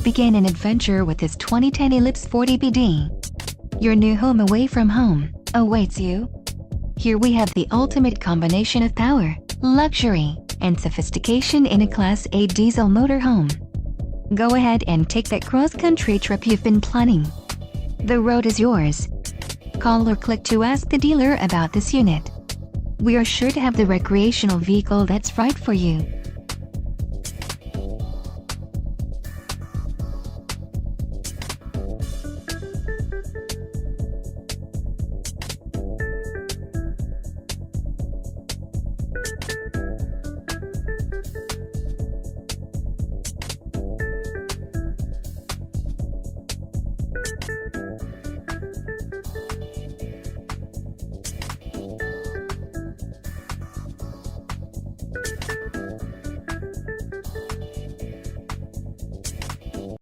Begin an adventure with this 2010 Ellipse 40BD. Your new home away from home awaits you. Here we have the ultimate combination of power, luxury, and sophistication in a Class A diesel motorhome. Go ahead and take that cross-country trip you've been planning. The road is yours. Call or click to ask the dealer about this unit. We are sure to have the recreational vehicle that's right for you.